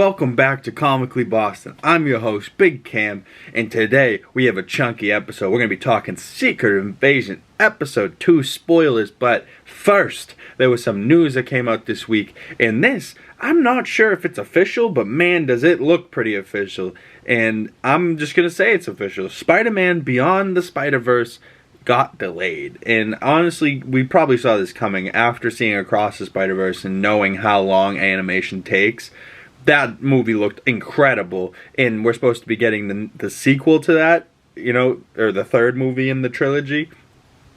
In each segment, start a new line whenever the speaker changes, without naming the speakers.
Welcome back to Comically Boston. I'm your host, Big Cam, and today we have a chunky episode. We're going to be talking Secret Invasion Episode 2 spoilers, but first, there was some news that came out this week, and this, I'm not sure if it's official, but man, does it look pretty official, and I'm just going to say it's official. Spider-Man Beyond the Spider-Verse got delayed, and honestly, we probably saw this coming after seeing Across the Spider-Verse and knowing how long animation takes. That movie looked incredible, and we're supposed to be getting the sequel to that, or the third movie in the trilogy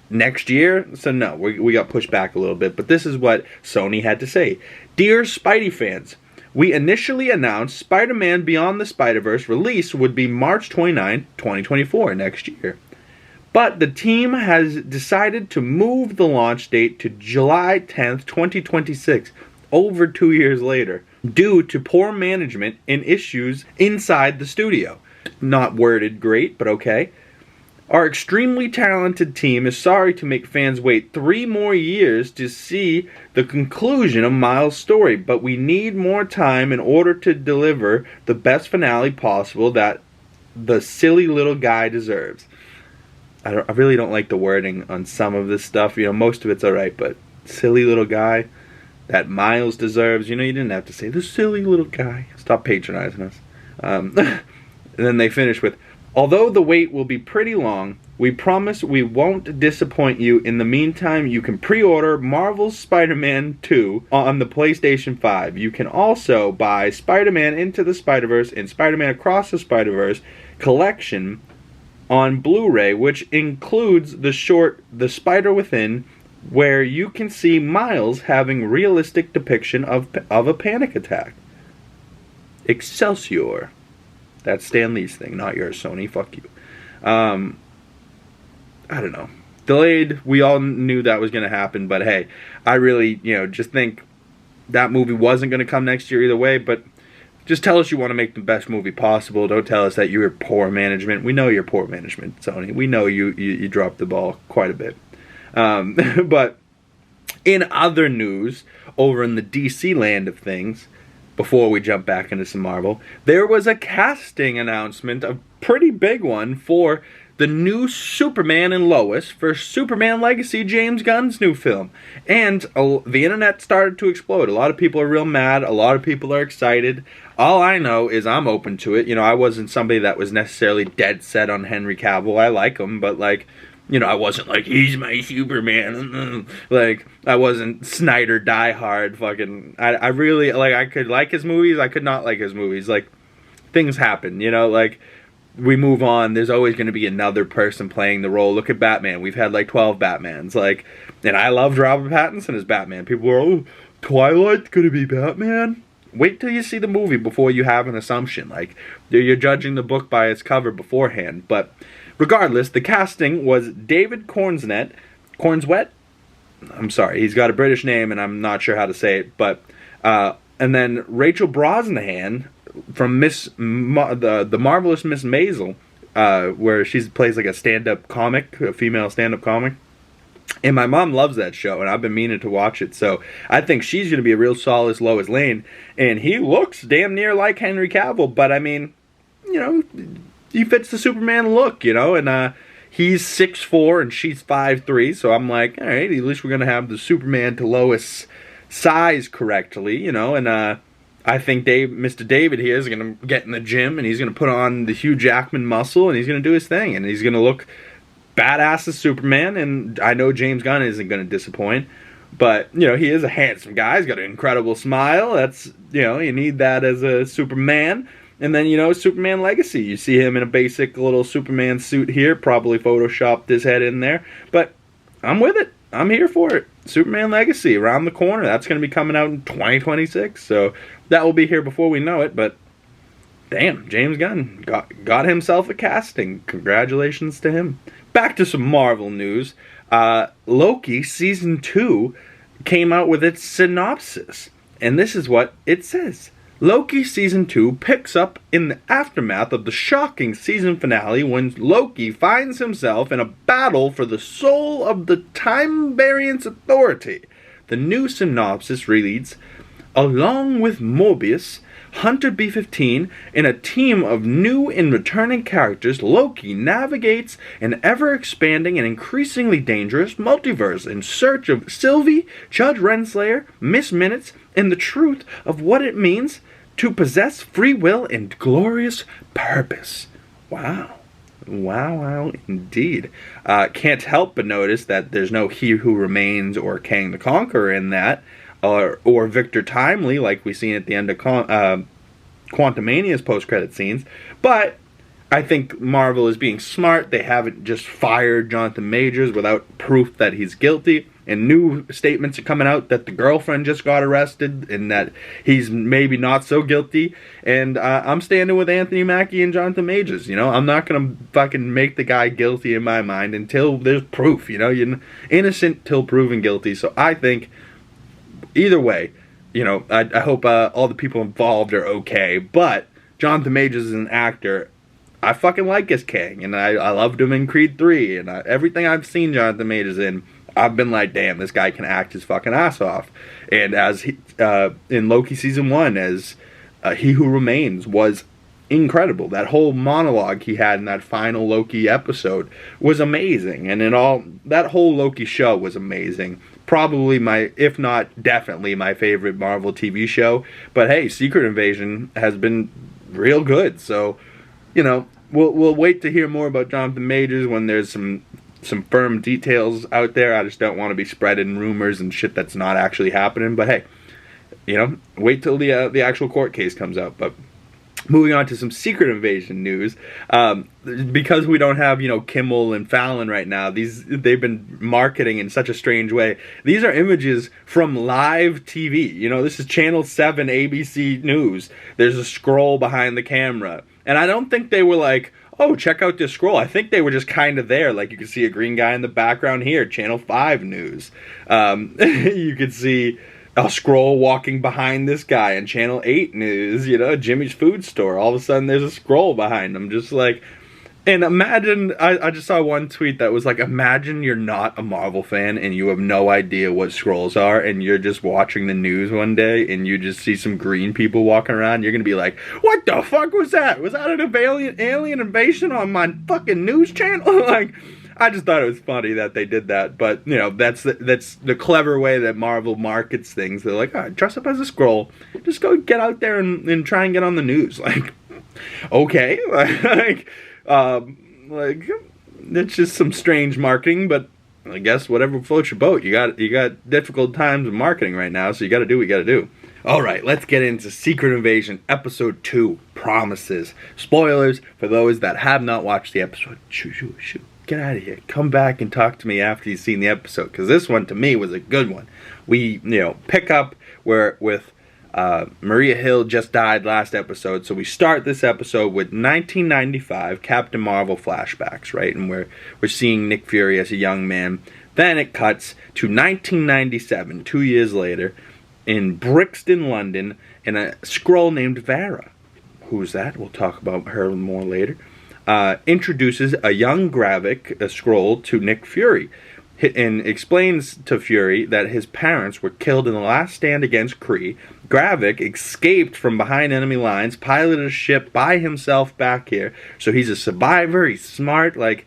next year. So no, we got pushed back a little bit, but this is what Sony had to say. Dear Spidey fans, we initially announced Spider-Man Beyond the Spider-Verse release would be March 29, 2024, next year. But the team has decided to move the launch date to July 10th, 2026, over 2 years later, due to poor management and issues inside the studio. Not worded great, but okay. Our extremely talented team is sorry to make fans wait 3 more years to see the conclusion of Miles' story, but we need more time in order to deliver the best finale possible that the silly little guy deserves. I really don't like the wording on some of this stuff. Most of it's alright, but silly little guy that Miles deserves. You didn't have to say, the silly little guy. Stop patronizing us. And then they finish with, although the wait will be pretty long, we promise we won't disappoint you. In the meantime, you can pre-order Marvel's Spider-Man 2 on the PlayStation 5. You can also buy Spider-Man Into the Spider-Verse and Spider-Man Across the Spider-Verse collection on Blu-ray, which includes the short The Spider Within, where you can see Miles having realistic depiction of a panic attack. Excelsior. That's Stan Lee's thing, not yours, Sony. Fuck you. I don't know. Delayed. We all knew that was going to happen, but hey, I really, just think that movie wasn't going to come next year either way, but just tell us you want to make the best movie possible. Don't tell us that you're poor management. We know you're poor management, Sony. We know you dropped the ball quite a bit. But in other news, over in the DC land of things, before we jump back into some Marvel, there was a casting announcement, a pretty big one, for the new Superman and Lois for Superman Legacy, James Gunn's new film. And the internet started to explode. A lot of people are real mad. A lot of people are excited. All I know is I'm open to it. I wasn't somebody that was necessarily dead set on Henry Cavill. I like him, but I wasn't like, he's my Superman. I wasn't Snyder diehard fucking. I really, I could like his movies. I could not like his movies. Things happen, we move on. There's always going to be another person playing the role. Look at Batman. We've had 12 Batmans. And I loved Robert Pattinson as Batman. People were, oh, Twilight's going to be Batman? Wait till you see the movie before you have an assumption. You're judging the book by its cover beforehand. But regardless, the casting was David Cornswet. I'm sorry, he's got a British name and I'm not sure how to say it. But and then Rachel Brosnahan from the Marvelous Miss Maisel, where she plays a stand-up comic, a female stand-up comic. And my mom loves that show, and I've been meaning to watch it. So I think she's going to be a real solid Lois Lane. And he looks damn near like Henry Cavill, but he fits the Superman look, and he's 6'4" and she's 5'3", so I'm like, all right, at least we're going to have the Superman to Lois size correctly, and I think Mr. David here is going to get in the gym, and he's going to put on the Hugh Jackman muscle, and he's going to do his thing, and he's going to look badass as Superman, and I know James Gunn isn't going to disappoint, but, he is a handsome guy. He's got an incredible smile. That's, you need that as a Superman. And then, Superman Legacy. You see him in a basic little Superman suit here. Probably photoshopped his head in there. But I'm with it. I'm here for it. Superman Legacy, around the corner. That's going to be coming out in 2026. So that will be here before we know it. But damn, James Gunn got himself a casting. Congratulations to him. Back to some Marvel news. Loki Season 2 came out with its synopsis. And this is what it says. Loki Season 2 picks up in the aftermath of the shocking season finale when Loki finds himself in a battle for the soul of the Time Variance Authority. The new synopsis reads, along with Mobius, Hunter B-15 and a team of new and returning characters, Loki navigates an ever-expanding and increasingly dangerous multiverse in search of Sylvie, Judge Renslayer, Miss Minutes, and the truth of what it means to possess free will and glorious purpose. Wow. Wow, indeed. Can't help but notice that there's no He Who Remains or Kang the Conqueror in that, or Victor Timely, like we seen at the end of Quantumania's post-credit scenes. But I think Marvel is being smart. They haven't just fired Jonathan Majors without proof that he's guilty. And new statements are coming out that the girlfriend just got arrested and that he's maybe not so guilty. And I'm standing with Anthony Mackie and Jonathan Majors. You know, I'm not going to fucking make the guy guilty in my mind until there's proof. You know, you're innocent till proven guilty. So I think either way, you know, I hope all the people involved are okay. But Jonathan Majors is an actor I fucking like as Kang. And I loved him in Creed 3. And everything I've seen Jonathan Majors in, I've been like, damn, this guy can act his fucking ass off. And as in Loki Season 1, as He Who Remains was incredible. That whole monologue he had in that final Loki episode was amazing. And that whole Loki show was amazing. Probably if not definitely my favorite Marvel TV show. But hey, Secret Invasion has been real good. So, you know, we'll wait to hear more about Jonathan Majors when there's some firm details out there. I just don't want to be spreading rumors and shit that's not actually happening. But hey, you know, wait till the actual court case comes out. But moving on to some Secret Invasion news, because we don't have, you know, Kimmel and Fallon right now, they've been marketing in such a strange way. These are images from live TV. You know, this is Channel 7 ABC News. There's a scroll behind the camera. And I don't think they were like, oh, check out this scroll. I think they were just kind of there. Like, you can see a green guy in the background here, Channel 5 News. You could see a scroll walking behind this guy in Channel 8 News, you know, Jimmy's Food Store. All of a sudden, there's a scroll behind him. Just like, and imagine, I just saw one tweet that was like, imagine you're not a Marvel fan and you have no idea what scrolls are, and you're just watching the news one day and you just see some green people walking around. You're going to be like, what the fuck was that? Was that an alien invasion on my fucking news channel? Like, I just thought it was funny that they did that. But, you know, that's the clever way that Marvel markets things. They're like, all right, dress up as a scroll. Just go get out there and try and get on the news. Like, okay. Like, it's just some strange marketing, but I guess whatever floats your boat. You got difficult times of marketing right now, so you got to do what you got to do. All right, let's get into Secret Invasion Episode 2, Promises. Spoilers for those that have not watched the episode. Shoo. Get out of here. Come back and talk to me after you've seen the episode, because this one, to me, was a good one. We, you know, pick up where with Maria Hill just died last episode, so we start this episode with 1995 Captain Marvel flashbacks, right? And we're seeing Nick Fury as a young man. Then it cuts to 1997, 2 years later, in Brixton, London, and a Skrull named Vera. Who's that? We'll talk about her more later. Introduces a young Gravik, a Skrull, to Nick Fury, and explains to Fury that his parents were killed in the last stand against Kree. Gravik escaped from behind enemy lines, piloted a ship by himself back here. So he's a survivor, he's smart. Like,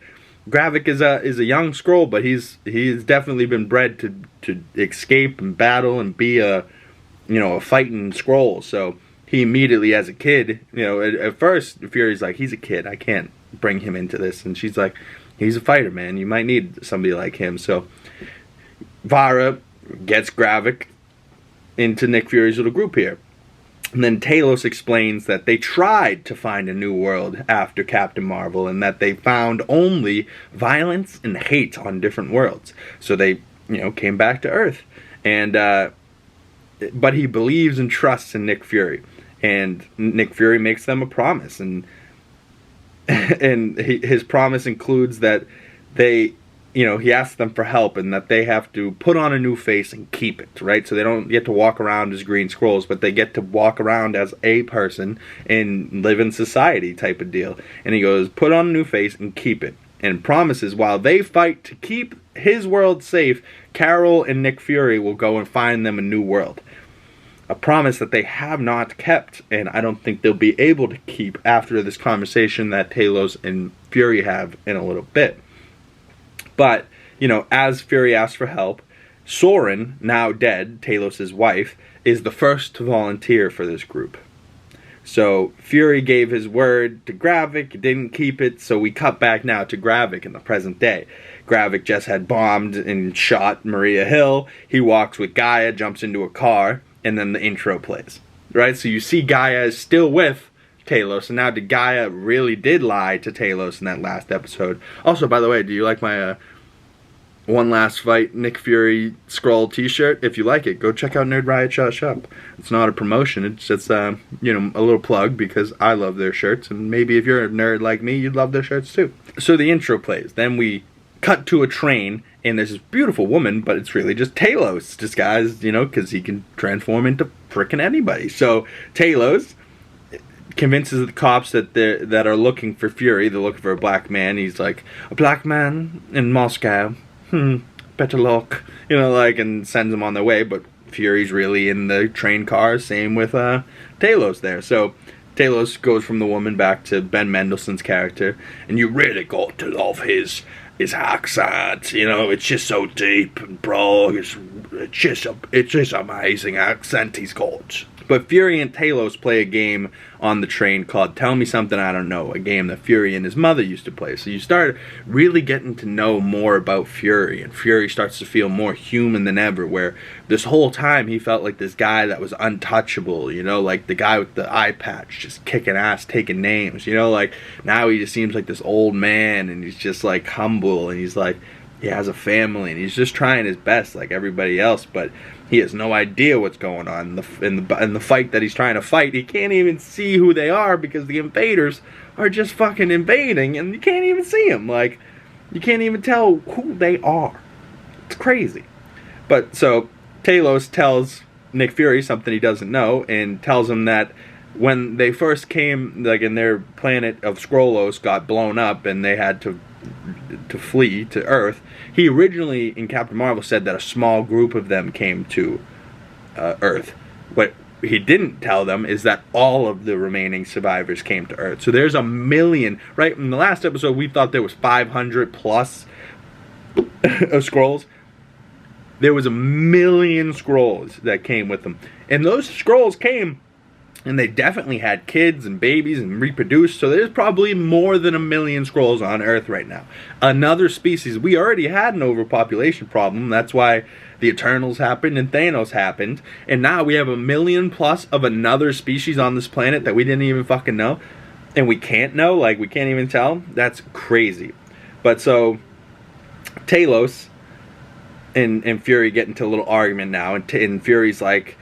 Gravik is a young Skrull, but he's definitely been bred to escape and battle and be a fighting Skrull. So he immediately, as a kid, you know, at first Fury's like, he's a kid, I can't bring him into this. And she's like, he's a fighter, man. You might need somebody like him. So Vara gets Gravik into Nick Fury's little group here. And then Talos explains that they tried to find a new world after Captain Marvel, and that they found only violence and hate on different worlds. So they, you know, came back to Earth. And but he believes and trusts in Nick Fury. And Nick Fury makes them a promise, and his promise includes that they, you know, he asks them for help, and that they have to put on a new face and keep it, right? So they don't get to walk around as Green Skrulls, but they get to walk around as a person and live in society type of deal. And he goes, put on a new face and keep it. And promises while they fight to keep his world safe, Carol and Nick Fury will go and find them a new world. a promise that they have not kept, and I don't think they'll be able to keep after this conversation that Talos and Fury have in a little bit. But, you know, as Fury asks for help, Soren, now dead, Talos' wife, is the first to volunteer for this group. So Fury gave his word to Gravik, didn't keep it, so we cut back now to Gravik in the present day. Gravik just had bombed and shot Maria Hill. He walks with Gaia, jumps into a car, and then the intro plays. Right? So you see Gaia is still with Talos, and now Gaia really did lie to Talos in that last episode. Also, by the way, do you like my One Last Fight Nick Fury Skrull t-shirt? If you like it, go check out Nerd Riot Shop. It's not a promotion, it's just you know, a little plug because I love their shirts, and maybe if you're a nerd like me, you'd love their shirts too. So the intro plays, then we cut to a train, and there's this beautiful woman, but it's really just Talos disguised, you know, because he can transform into frickin' anybody. So Talos convinces the cops that are looking for Fury. They're looking for a black man. He's like, a black man in Moscow. Better luck. You know, like, and sends them on their way. But Fury's really in the train car. Same with Talos there. So Talos goes from the woman back to Ben Mendelsohn's character. And you really got to love his accent. You know, it's just so deep and broad. It's just amazing accent he's got. But Fury and Talos play a game on the train called Tell Me Something I Don't Know, a game that Fury and his mother used to play. So you start really getting to know more about Fury, and Fury starts to feel more human than ever, where this whole time he felt like this guy that was untouchable, you know, like the guy with the eye patch, just kicking ass, taking names, you know, like now he just seems like this old man, and he's just like humble, and he's like, he has a family, and he's just trying his best like everybody else, but he has no idea what's going on in the fight that he's trying to fight. He can't even see who they are because the invaders are just fucking invading, and you can't even see them. Like, you can't even tell who they are. It's crazy. But so Talos tells Nick Fury something he doesn't know, and tells him that when they first came, like in their planet of Skrullos got blown up and they had to flee to Earth, he originally in Captain Marvel said that a small group of them came to Earth. What he didn't tell them is that all of the remaining survivors came to Earth. So there's 1 million, right? In the last episode we thought there was 500 plus of Skrulls. There was 1 million Skrulls that came with them. And those Skrulls came, and they definitely had kids and babies and reproduced, so there's probably more than 1 million Skrulls on Earth right now. Another species. We already had an overpopulation problem. That's why the Eternals happened and Thanos happened. And now we have 1 million plus of another species on this planet that we didn't even fucking know. And we can't know, like we can't even tell. That's crazy. But so, Talos and Fury get into a little argument now, and Fury's like,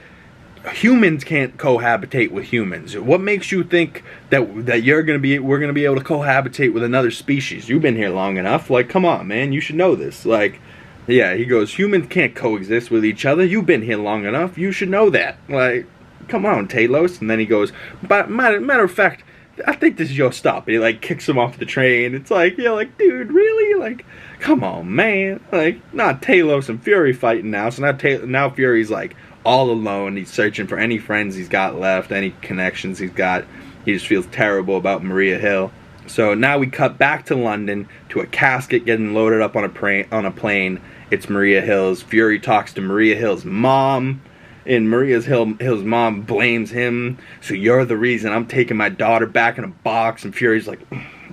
humans can't cohabitate with humans. What makes you think that we're gonna be able to cohabitate with another species? You've been here long enough. Like, come on, man, you should know this. Like, yeah, he goes, humans can't coexist with each other. You've been here long enough. You should know that. Like, come on, Talos. And then he goes, but matter of fact, I think this is your stop. And he like kicks him off the train. It's like, yeah, like, dude, really? Like, come on, man. Like, not Talos and Fury fighting now. So now Fury's like all alone. He's searching for any friends he's got left, any connections he's got. He just feels terrible about Maria Hill. So now we cut back to London to a casket getting loaded up on a plane. It's Maria Hill's. Fury talks to Maria Hill's mom, and Hill's mom blames him. So you're the reason I'm taking my daughter back in a box. And Fury's like,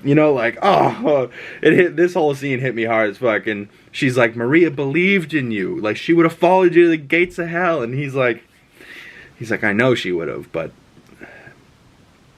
you know, like, oh, this whole scene hit me hard as fuck. And she's like, Maria believed in you. Like, she would have followed you to the gates of hell. And he's like, I know she would have, but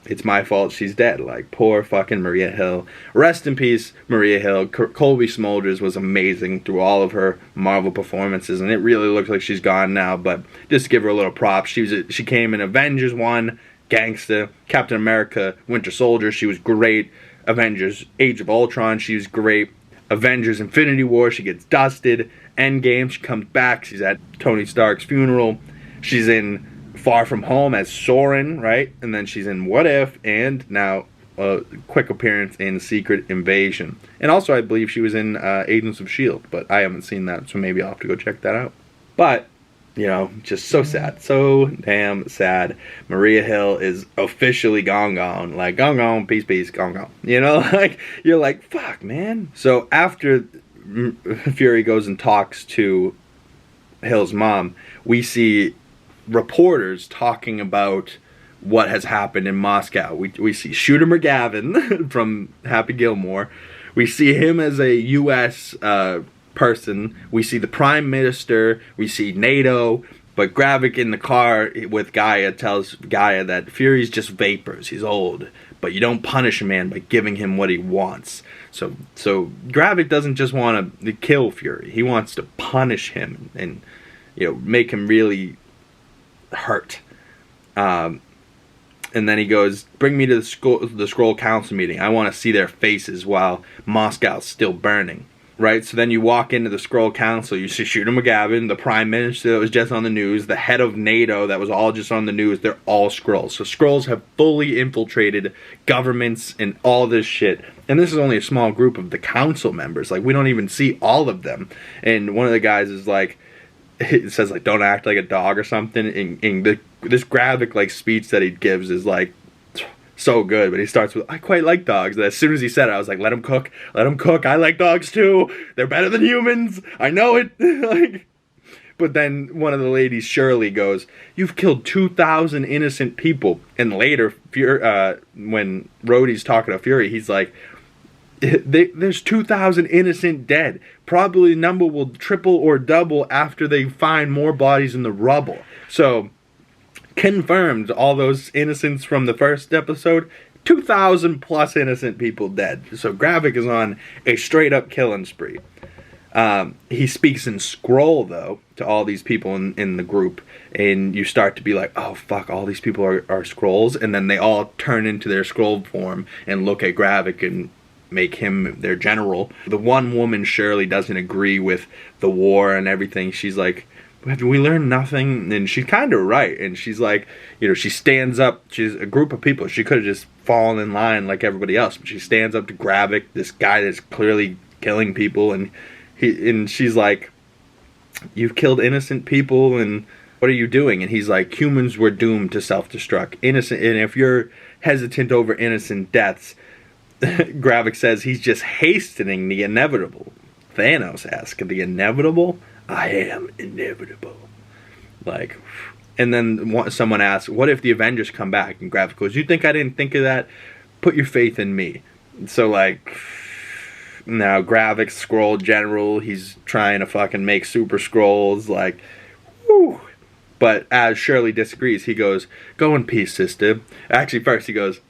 it's my fault she's dead. Like, poor fucking Maria Hill. Rest in peace, Maria Hill. Colby Smulders was amazing through all of her Marvel performances, and it really looks like she's gone now, but just to give her a little props, she came in Avengers 1, Gangsta, Captain America, Winter Soldier, she was great. Avengers Age of Ultron, she was great. Avengers Infinity War, she gets dusted. Endgame, she comes back, she's at Tony Stark's funeral. She's in Far From Home as Soren, right? And then she's in What If, and now a quick appearance in Secret Invasion. And also I believe she was in Agents of S.H.I.E.L.D., but I haven't seen that, so maybe I'll have to go check that out. But You know, just so sad. So damn sad. Maria Hill is officially gone. Like, gone, peace, gone. You know, like, you're like, fuck, man. So after Fury goes and talks to Hill's mom, we see reporters talking about what has happened in Moscow. We see Shooter McGavin from Happy Gilmore. We see him as a U.S. person. We see the Prime Minister. We see NATO. But Gravik in the car with Gaia tells Gaia that Fury's just vapors. He's old. But you don't punish a man by giving him what he wants. So Gravik doesn't just want to kill Fury. He wants to punish him and, you know, make him really hurt. And then he goes, bring me to the Skrull Council meeting. I want to see their faces while Moscow's still burning. Right? So then you walk into the Skrull Council. You see Shooter McGavin, the Prime Minister that was just on the news, the head of NATO that was all just on the news. They're all Skrulls. So Skrulls have fully infiltrated governments and all this shit. And this is only a small group of the council members. Like, we don't even see all of them. And one of the guys is like, it says, like, don't act like a dog or something. And this Gravik, like, speech that he gives is, like, so good. But he starts with, I quite like dogs. And as soon as he said it, I was like, let him cook. Let him cook. I like dogs, too. They're better than humans. I know it. Like, but then one of the ladies, Shirley, goes, you've killed 2,000 innocent people. And later, when Rhodey's talking to Fury, he's like, there's 2,000 innocent dead. Probably the number will triple or double after they find more bodies in the rubble. So, confirmed, all those innocents from the first episode, 2,000 plus innocent people dead. So Gravik is on a straight up killing spree. He speaks in Skrull, though, to all these people in the group. And you start to be like, oh, fuck, all these people are Skrulls. And then they all turn into their Skrull form and look at Gravik and make him their general. The one woman, Shirley, doesn't agree with the war and everything. She's like, have we learned nothing? And she's kind of right. And she's like, you know, she stands up. She's a group of people. She could have just fallen in line like everybody else. But she stands up to Gravik, this guy that's clearly killing people. And she's like, you've killed innocent people, and what are you doing? And he's like, humans were doomed to self-destruct. Innocent, and if you're hesitant over innocent deaths, Gravik says he's just hastening the inevitable. Thanos-esque. The inevitable? I am inevitable. Like, and then someone asks, what if the Avengers come back? And Gravik goes, you think I didn't think of that? Put your faith in me. So, like, now Gravik's Skrull general, he's trying to fucking make super Skrulls, like, whew. But as Shirley disagrees, he goes, go in peace, sister. Actually, first he goes,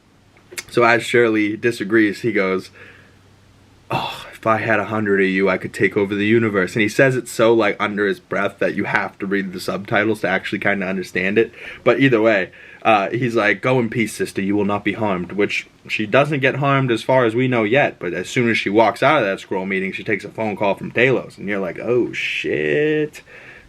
so as Shirley disagrees, he goes, oh, if I had 100 of you, I could take over the universe. And he says it so, like, under his breath that you have to read the subtitles to actually kind of understand it. But either way, he's like, go in peace, sister, you will not be harmed. Which, she doesn't get harmed as far as we know yet. But as soon as she walks out of that Skrull meeting, she takes a phone call from Talos. And you're like, oh, shit.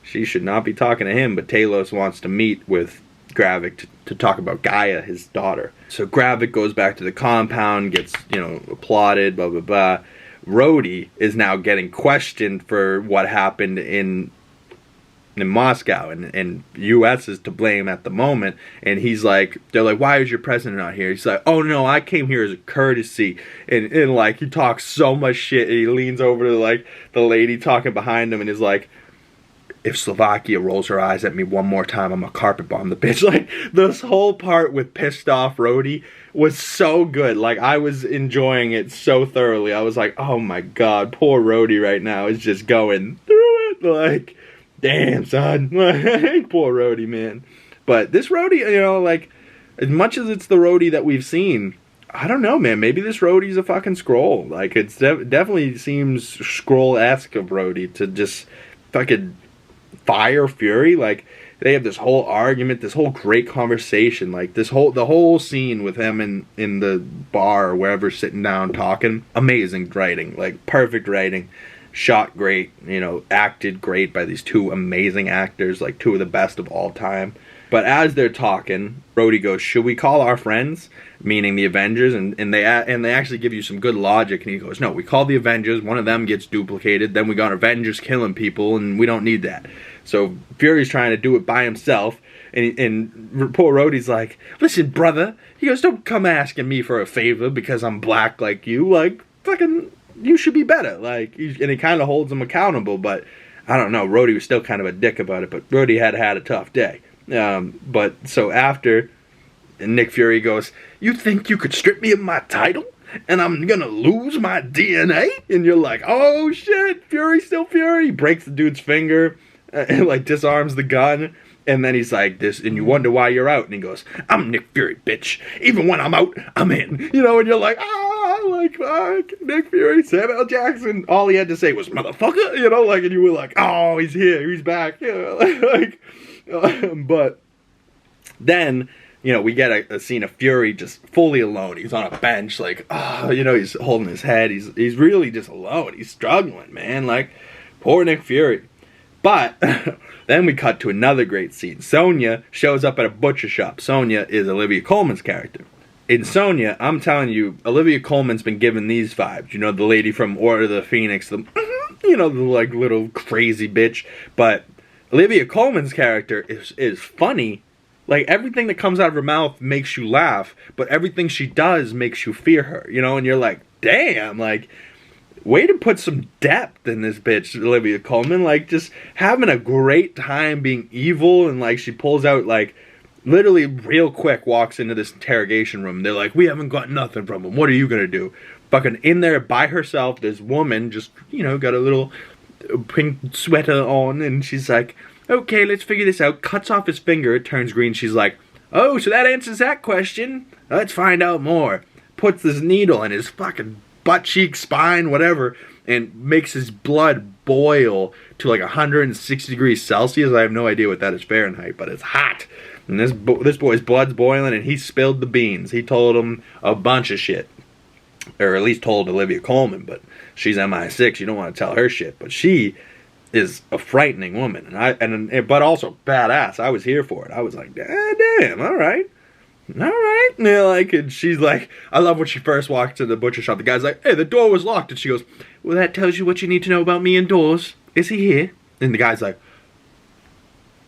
She should not be talking to him. But Talos wants to meet with Gravik to talk about Gaia, his daughter. So Gravik goes back to the compound, gets, you know, applauded, blah, blah, blah. Rhodey is now getting questioned for what happened in Moscow, and U.S. is to blame at the moment. And he's like, they're like, why is your president not here? He's like, oh no, I came here as a courtesy. And like, he talks so much shit, and he leans over to, like, the lady talking behind him, and is like, if Slovakia rolls her eyes at me one more time, I'm gonna carpet bomb the bitch. Like, this whole part with pissed off Rhodey was so good. Like, I was enjoying it so thoroughly. I was like, oh my god, poor Rhodey right now is just going through it. Like, damn, son. Poor Rhodey, man. But this Rhodey, you know, like, as much as it's the Rhodey that we've seen, I don't know, man. Maybe this Rhodey's a fucking Skrull. Like, it definitely seems Skrull-esque of Rhodey to just fucking fire Fury. Like, they have this whole argument, this whole great conversation, like the whole scene with him in the bar or wherever, sitting down talking. Amazing writing, like perfect writing, shot great, you know, acted great by these two amazing actors, like two of the best of all time. But as they're talking, Rhodey goes, "Should we call our friends?" Meaning the Avengers, and they actually give you some good logic. And he goes, "No, we call the Avengers. One of them gets duplicated. Then we got Avengers killing people, and we don't need that." So Fury's trying to do it by himself, and poor Rhodey's like, "Listen, brother," he goes, "don't come asking me for a favor because I'm black like you. Like, fucking, you should be better." Like, and he kind of holds him accountable, but I don't know. Rhodey was still kind of a dick about it, but Rhodey had a tough day. But so after, Nick Fury goes, "You think you could strip me of my title and I'm gonna lose my DNA?" And you're like, "Oh shit, Fury's still Fury." He breaks the dude's finger, and like disarms the gun, and then he's like this, and you wonder why you're out, and he goes, "I'm Nick Fury, bitch. Even when I'm out, I'm in." You know, and you're like, Nick Fury, Samuel Jackson. All he had to say was "motherfucker," you know, like, and you were like, "Oh, he's here, he's back," you know, like. But then, you know, we get a scene of Fury just fully alone. He's on a bench, like, you know, he's holding his head. He's really just alone. He's struggling, man. Like, poor Nick Fury. But then we cut to another great scene. Sonya shows up at a butcher shop. Sonya is Olivia Colman's character. In Sonya, I'm telling you, Olivia Colman's been given these vibes. You know, the lady from Order of the Phoenix, you know, the like little crazy bitch. But Olivia Colman's character is funny. Like, everything that comes out of her mouth makes you laugh, but everything she does makes you fear her, you know? And you're like, damn, like, way to put some depth in this bitch, Olivia Colman. Like, just having a great time being evil, and, like, she pulls out, like, literally real quick walks into this interrogation room. They're like, "We haven't got nothing from him. What are you gonna do?" Fucking in there by herself, this woman just, you know, got a little pink sweater on, and she's like, "Okay, let's figure this out." Cuts off his finger, it turns green. She's like, "Oh, so that answers that question. Let's find out more." Puts this needle in his fucking butt cheek, spine, whatever, and makes his blood boil to like 160 degrees Celsius. I have no idea what that is Fahrenheit, but it's hot. And this boy's blood's boiling, and he spilled the beans. He told him a bunch of shit. Or at least told Olivia Colman, but she's MI6. You don't want to tell her shit. But she is a frightening woman, but also badass. I was here for it. I was like, damn, all right. You know, like, and she's like, I love when she first walked to the butcher shop. The guy's like, "Hey, the door was locked," and she goes, "Well, that tells you what you need to know about me indoors. Is he here?" And the guy's like,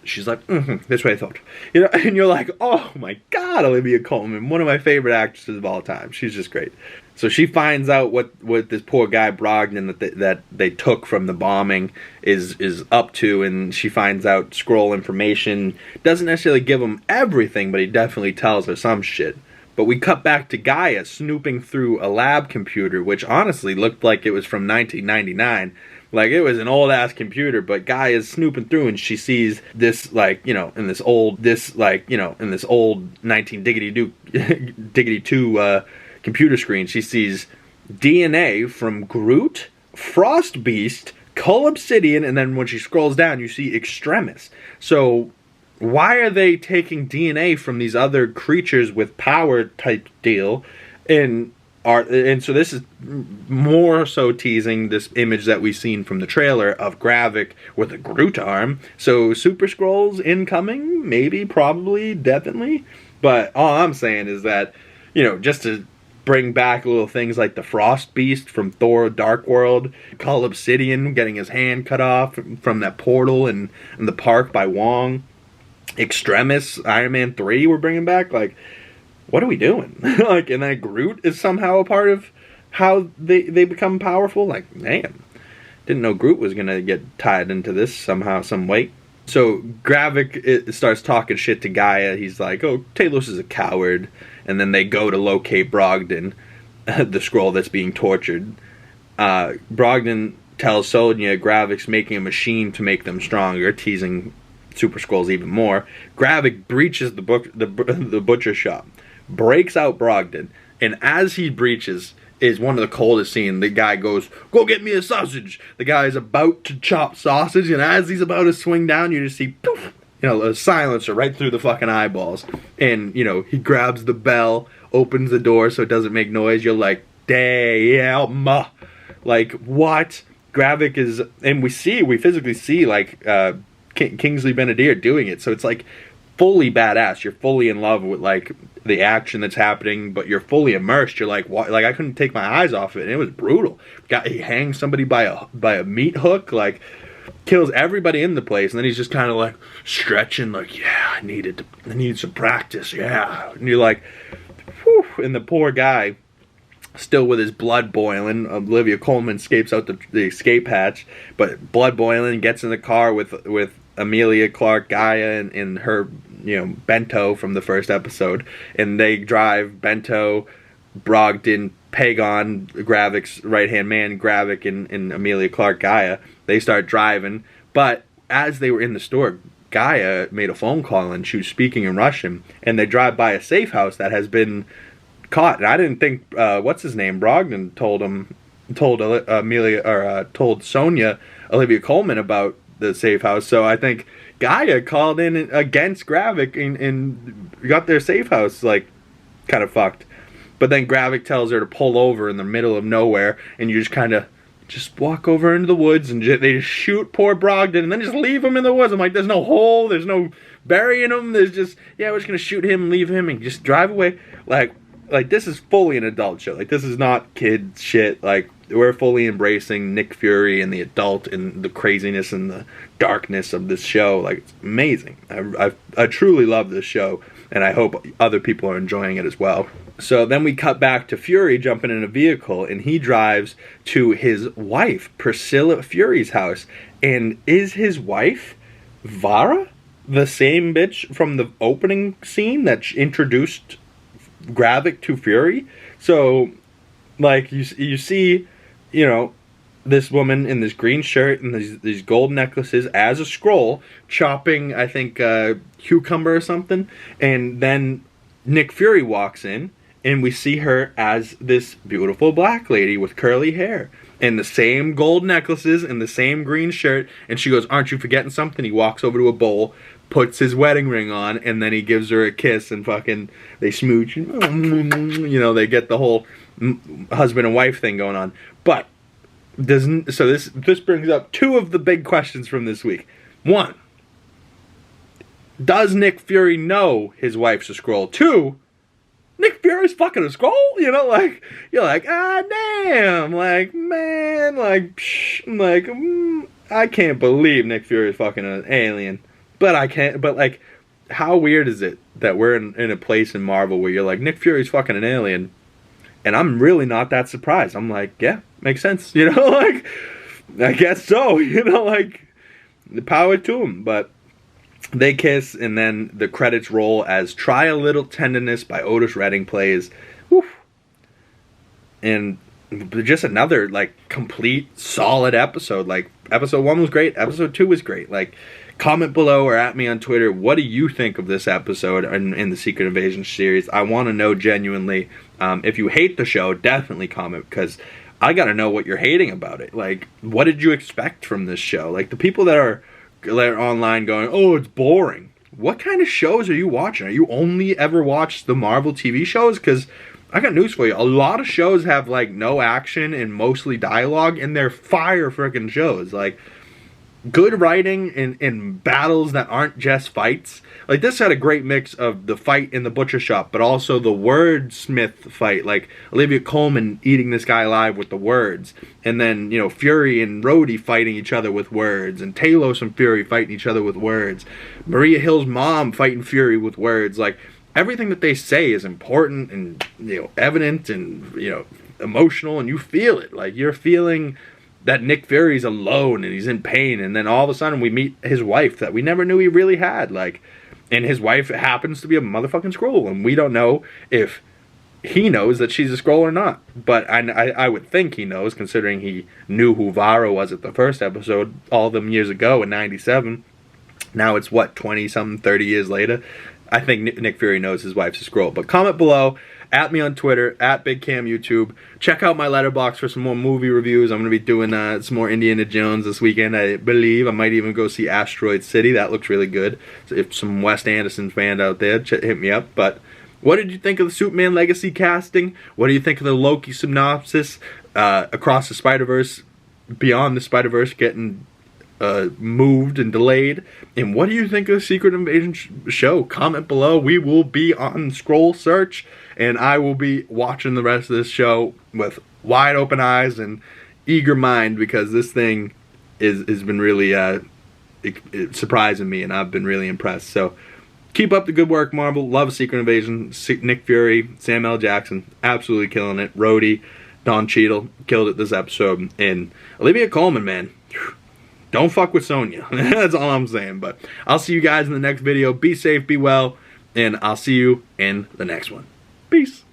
she's like, "That's what I thought." You know, and you're like, oh my god, Olivia Colman, one of my favorite actresses of all time. She's just great. So she finds out what this poor guy Brogdon that they took from the bombing is up to, and she finds out Skrull information. Doesn't necessarily give him everything, but he definitely tells her some shit. But we cut back to Gaia snooping through a lab computer, which honestly looked like it was from 1999. Like, it was an old-ass computer, but Gaia's snooping through, and she sees this, like, you know, in this old 19-diggity-2 computer screen, she sees DNA from Groot, Frost Beast, Cull Obsidian, and then when she scrolls down, you see Extremis. So, why are they taking DNA from these other creatures with power type deal, and so this is more so teasing this image that we've seen from the trailer of Gravik with a Groot arm. So Super Skrulls incoming, maybe, probably, definitely. But all I'm saying is that, you know, just to bring back little things like the Frost Beast from Thor Dark World, Cull Obsidian getting his hand cut off from that portal in the park by Wong, Extremis, Iron Man 3 we're bringing back, like, what are we doing? Like, and then Groot is somehow a part of how they become powerful. Like, man, didn't know Groot was gonna get tied into this somehow, some way. So Gravik starts talking shit to Gaia. He's like, "Oh, Talos is a coward," and then they go to locate Brogdon, the Skrull that's being tortured. Brogdon tells Sonya Gravik's making a machine to make them stronger, teasing Super Skrulls even more. Gravik breaches the butcher shop, breaks out Brogdon, and as he breaches is one of the coldest scenes. The guy goes, "Go get me a sausage." The guy is about to chop sausage, and as he's about to swing down, you just see, poof, you know, a silencer right through the fucking eyeballs. And, you know, he grabs the bell, opens the door so it doesn't make noise. You're like, damn. Like, what? Gravik is, and we physically see, like, Kingsley Benadir doing it. So it's like, fully badass. You're fully in love with like the action that's happening, but you're fully immersed. You're like, what? Like I couldn't take my eyes off it, and it was brutal. He hangs somebody by a meat hook, like kills everybody in the place, and then he's just kind of like stretching, like, yeah, I needed some practice, yeah. And you're like, whew. And the poor guy, still with his blood boiling, Olivia Colman escapes out the escape hatch, but blood boiling, gets in the car with Emilia Clarke, Gaia, and her, Bento from the first episode, and they drive Bento, Brogdon, Pagon, Gravik's right-hand man, Gravik, and Emilia Clarke, Gaia. They start driving, but as they were in the store, Gaia made a phone call, and she was speaking in Russian, and they drive by a safe house that has been caught. And I didn't think, what's his name, Brogdon told Sonia, Olivia Colman, about the safe house, so I think Gaia called in against Gravik and got their safe house, like, kind of fucked. But then Gravik tells her to pull over in the middle of nowhere, and you just kind of walk over into the woods, and they just shoot poor Brogdon, and then just leave him in the woods. I'm like, there's no hole, there's no burying him, there's just, yeah, we're just gonna shoot him, leave him, and just drive away. Like this is fully an adult show. Like, this is not kid shit. Like, we're fully embracing Nick Fury and the adult and the craziness and the darkness of this show. Like, it's amazing. I truly love this show, and I hope other people are enjoying it as well. So then we cut back to Fury jumping in a vehicle, and he drives to his wife, Priscilla Fury's house. And is his wife Vara the same bitch from the opening scene that introduced Gravik to Fury? So, like, you see, this woman in this green shirt and these gold necklaces as a scroll, chopping, I think, cucumber or something. And then Nick Fury walks in, and we see her as this beautiful black lady with curly hair and the same gold necklaces and the same green shirt. And she goes, "Aren't you forgetting something?" He walks over to a bowl, puts his wedding ring on, and then he gives her a kiss, and fucking they smooch. They get the whole husband and wife thing going on. But this brings up two of the big questions from this week. One, does Nick Fury know his wife's a Skrull? Two, Nick Fury's fucking a Skrull? You're like, ah, damn, like, man, like, psh, like, I can't believe Nick Fury's fucking an alien. But I can't, but like, how weird is it that we're in a place in Marvel where you're like, Nick Fury's fucking an alien, and I'm really not that surprised. I'm like, yeah, makes sense, like, I guess so, like, the power to him. But they kiss, and then the credits roll as Try a Little Tenderness by Otis Redding plays. Woo. And just another, like, complete, solid episode. Like, episode 1 was great, episode 2 was great. Like, comment below or at me on Twitter, what do you think of this episode in the Secret Invasion series? I want to know genuinely. If you hate the show, definitely comment, because I got to know what you're hating about it. Like, what did you expect from this show? Like, the people that are online going, oh, it's boring. What kind of shows are you watching? Are you only ever watched the Marvel TV shows? Because I got news for you. A lot of shows have, like, no action and mostly dialogue, and they're fire freaking shows. Like, good writing in battles that aren't just fights. Like, this had a great mix of the fight in the butcher shop, but also the wordsmith fight. Like, Olivia Colman eating this guy alive with the words. And then, Fury and Rhodey fighting each other with words. And Talos and Fury fighting each other with words. Maria Hill's mom fighting Fury with words. Like, everything that they say is important and, evident and, emotional. And you feel it. Like, you're feeling that Nick Fury's alone and he's in pain, and then all of a sudden we meet his wife that we never knew he really had, like, and his wife happens to be a motherfucking Skrull, and we don't know if he knows that she's a Skrull or not, but I would think he knows, considering he knew who Vara was at the first episode all them years ago in 97. Now it's, 20-something, 30 years later. I think Nick Fury knows his wife's a Skrull. But comment below, at me on Twitter, at BigCam YouTube. Check out my Letterboxd for some more movie reviews. I'm going to be doing some more Indiana Jones this weekend, I believe. I might even go see Asteroid City. That looks really good. So if some Wes Anderson fan out there, hit me up. But what did you think of the Superman Legacy casting? What do you think of the Loki synopsis? Across the Spider-Verse, Beyond the Spider-Verse getting moved and delayed. And what do you think of the Secret Invasion show? Comment below. We will be on Scroll Search, and I will be watching the rest of this show with wide open eyes and eager mind, because this thing has been really surprising me, and I've been really impressed. So keep up the good work, Marvel. Love Secret Invasion. Nick Fury, Samuel L. Jackson, absolutely killing it. Rhodey, Don Cheadle killed it this episode, and Olivia Colman, man, don't fuck with Sonya. That's all I'm saying. But I'll see you guys in the next video. Be safe, be well, and I'll see you in the next one. Peace.